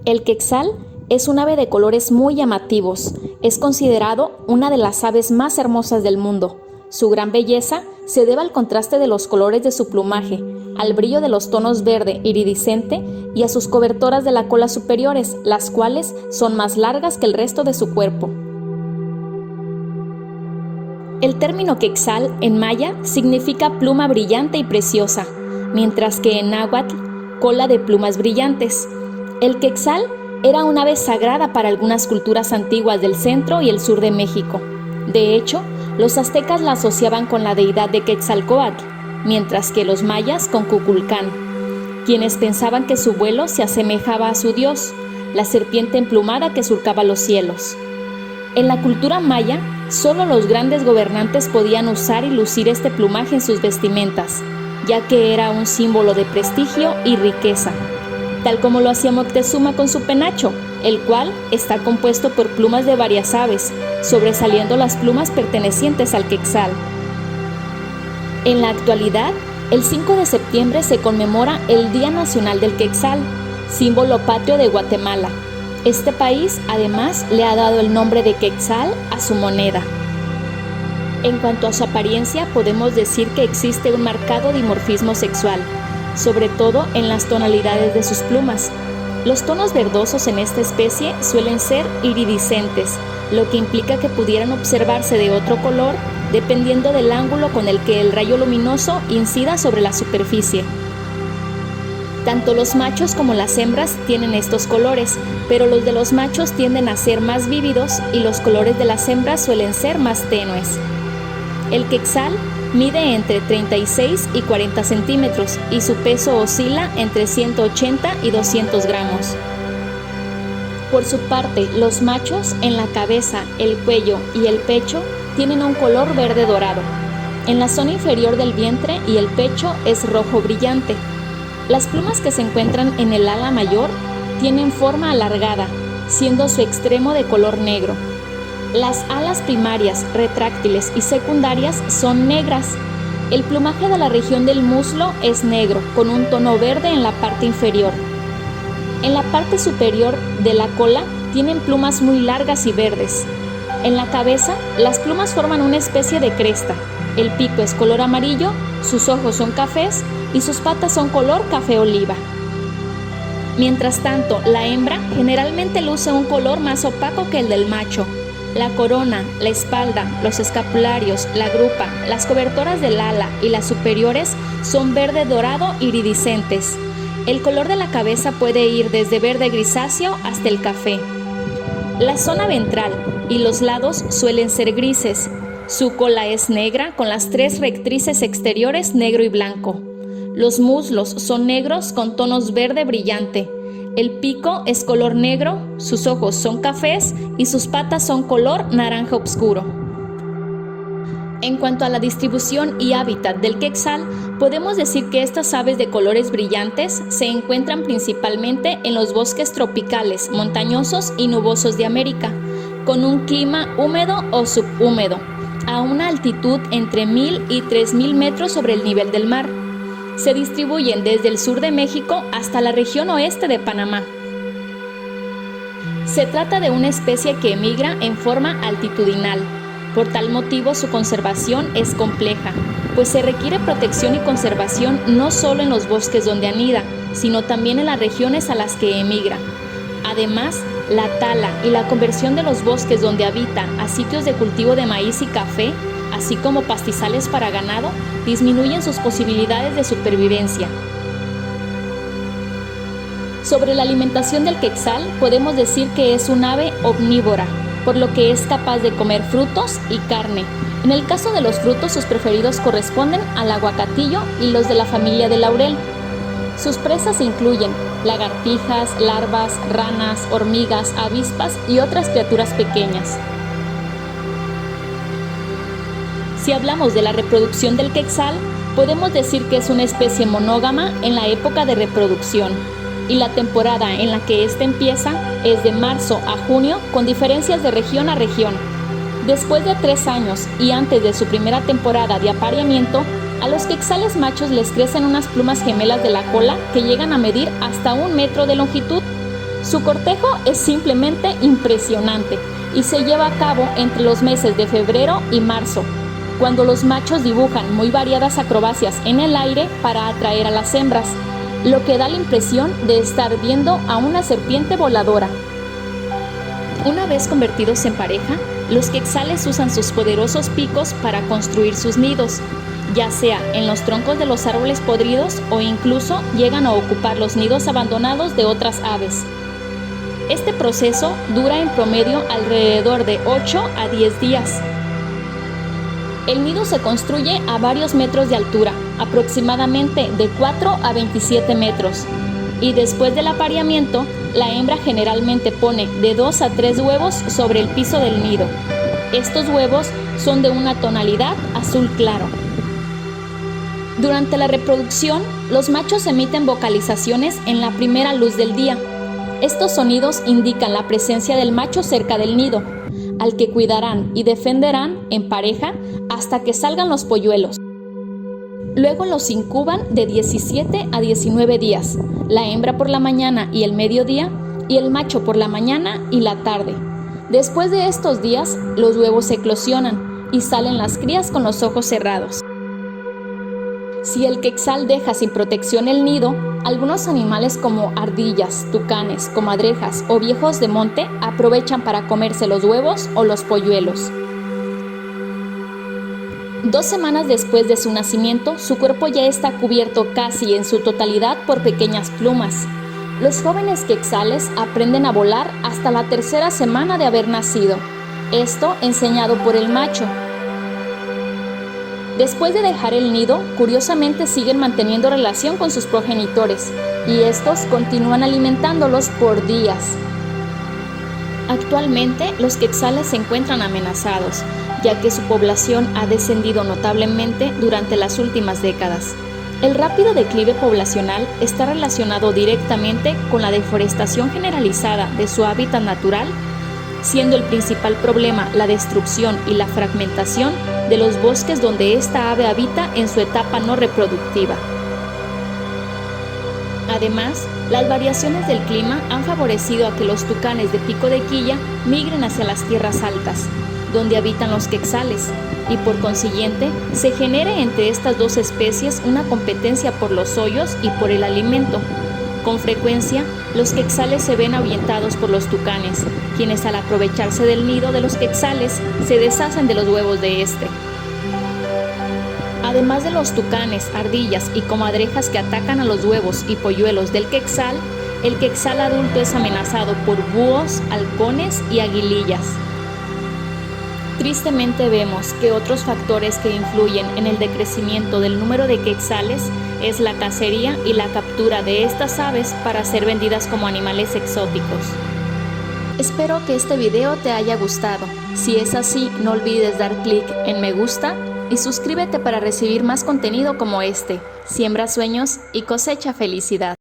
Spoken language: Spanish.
El quetzal es un ave de colores muy llamativos. Es considerado una de las aves más hermosas del mundo. Su gran belleza se debe al contraste de los colores de su plumaje, al brillo de los tonos verde iridiscente y a sus cobertoras de la cola superiores, las cuales son más largas que el resto de su cuerpo. El término quetzal en maya significa pluma brillante y preciosa, mientras que en náhuatl, cola de plumas brillantes. El quetzal era un ave sagrada para algunas culturas antiguas del centro y el sur de México. De hecho, los aztecas la asociaban con la deidad de Quetzalcóatl, mientras que los mayas con Kukulcán, quienes pensaban que su vuelo se asemejaba a su dios, la serpiente emplumada que surcaba los cielos. En la cultura maya, solo los grandes gobernantes podían usar y lucir este plumaje en sus vestimentas, ya que era un símbolo de prestigio y riqueza, tal como lo hacía Moctezuma con su penacho, el cual está compuesto por plumas de varias aves, sobresaliendo las plumas pertenecientes al quetzal. En la actualidad, el 5 de septiembre se conmemora el Día Nacional del Quetzal, símbolo patrio de Guatemala. Este país, además, le ha dado el nombre de quetzal a su moneda. En cuanto a su apariencia, podemos decir que existe un marcado dimorfismo sexual, sobre todo en las tonalidades de sus plumas. Los tonos verdosos en esta especie suelen ser iridiscentes, lo que implica que pudieran observarse de otro color dependiendo del ángulo con el que el rayo luminoso incida sobre la superficie. Tanto los machos como las hembras tienen estos colores, pero los de los machos tienden a ser más vívidos y los colores de las hembras suelen ser más tenues. El quetzal mide entre 36 y 40 centímetros y su peso oscila entre 180 y 200 gramos. Por su parte, los machos en la cabeza, el cuello y el pecho tienen un color verde dorado. En la zona inferior del vientre y el pecho es rojo brillante. Las plumas que se encuentran en el ala mayor tienen forma alargada, siendo su extremo de color negro. Las alas primarias, retráctiles y secundarias son negras. El plumaje de la región del muslo es negro, con un tono verde en la parte inferior. En la parte superior de la cola tienen plumas muy largas y verdes. En la cabeza, las plumas forman una especie de cresta. El pico es color amarillo, sus ojos son cafés y sus patas son color café oliva. Mientras tanto, la hembra generalmente luce un color más opaco que el del macho. La corona, la espalda, los escapularios, la grupa, las cobertoras del ala y las superiores son verde dorado iridiscentes. El color de la cabeza puede ir desde verde grisáceo hasta el café. La zona ventral y los lados suelen ser grises. Su cola es negra con las 3 rectrices exteriores negro y blanco. Los muslos son negros con tonos verde brillante. El pico es color negro, sus ojos son cafés y sus patas son color naranja oscuro. En cuanto a la distribución y hábitat del quetzal, podemos decir que estas aves de colores brillantes se encuentran principalmente en los bosques tropicales, montañosos y nubosos de América, con un clima húmedo o subhúmedo, a una altitud entre 1000 y 3000 metros sobre el nivel del mar. Se distribuyen desde el sur de México hasta la región oeste de Panamá. Se trata de una especie que emigra en forma altitudinal. Por tal motivo, su conservación es compleja, pues se requiere protección y conservación no solo en los bosques donde anida, sino también en las regiones a las que emigra. Además, la tala y la conversión de los bosques donde habita a sitios de cultivo de maíz y café, así como pastizales para ganado, disminuyen sus posibilidades de supervivencia. Sobre la alimentación del quetzal, podemos decir que es un ave omnívora, por lo que es capaz de comer frutos y carne. En el caso de los frutos, sus preferidos corresponden al aguacatillo y los de la familia del laurel. Sus presas incluyen lagartijas, larvas, ranas, hormigas, avispas y otras criaturas pequeñas. Si hablamos de la reproducción del quetzal, podemos decir que es una especie monógama en la época de reproducción, y la temporada en la que ésta empieza es de marzo a junio, con diferencias de región a región. Después de 3 años y antes de su primera temporada de apareamiento, a los quetzales machos les crecen unas plumas gemelas de la cola que llegan a medir hasta 1 metro de longitud. Su cortejo es simplemente impresionante y se lleva a cabo entre los meses de febrero y marzo, cuando los machos dibujan muy variadas acrobacias en el aire para atraer a las hembras, lo que da la impresión de estar viendo a una serpiente voladora. Una vez convertidos en pareja, los quetzales usan sus poderosos picos para construir sus nidos, ya sea en los troncos de los árboles podridos o incluso llegan a ocupar los nidos abandonados de otras aves. Este proceso dura en promedio alrededor de 8 a 10 días. El nido se construye a varios metros de altura, aproximadamente de 4 a 27 metros, y después del apareamiento, la hembra generalmente pone de 2 a 3 huevos sobre el piso del nido. Estos huevos son de una tonalidad azul claro. Durante la reproducción, los machos emiten vocalizaciones en la primera luz del día. Estos sonidos indican la presencia del macho cerca del nido, al que cuidarán y defenderán en pareja hasta que salgan los polluelos. Luego los incuban de 17 a 19 días, la hembra por la mañana y el mediodía, y el macho por la mañana y la tarde. Después de estos días, los huevos eclosionan y salen las crías con los ojos cerrados. Si el quetzal deja sin protección el nido, algunos animales como ardillas, tucanes, comadrejas o viejos de monte aprovechan para comerse los huevos o los polluelos. 2 semanas después de su nacimiento, su cuerpo ya está cubierto casi en su totalidad por pequeñas plumas. Los jóvenes quetzales aprenden a volar hasta la 3ª semana de haber nacido, esto enseñado por el macho. Después de dejar el nido, curiosamente siguen manteniendo relación con sus progenitores, y estos continúan alimentándolos por días. Actualmente, los quetzales se encuentran amenazados, ya que su población ha descendido notablemente durante las últimas décadas. El rápido declive poblacional está relacionado directamente con la deforestación generalizada de su hábitat natural, siendo el principal problema la destrucción y la fragmentación de los bosques donde esta ave habita en su etapa no reproductiva. Además, las variaciones del clima han favorecido a que los tucanes de pico de quilla migren hacia las tierras altas, donde habitan los quetzales, y por consiguiente se genere entre estas dos especies una competencia por los hoyos y por el alimento. Con frecuencia, los quetzales se ven ahuyentados por los tucanes, quienes al aprovecharse del nido de los quetzales se deshacen de los huevos de este. Además de los tucanes, ardillas y comadrejas que atacan a los huevos y polluelos del quetzal, el quetzal adulto es amenazado por búhos, halcones y aguilillas. Tristemente vemos que otros factores que influyen en el decrecimiento del número de quetzales es la cacería y la captura de estas aves para ser vendidas como animales exóticos. Espero que este video te haya gustado. Si es así, no olvides dar clic en me gusta y suscríbete para recibir más contenido como este. Siembra sueños y cosecha felicidad.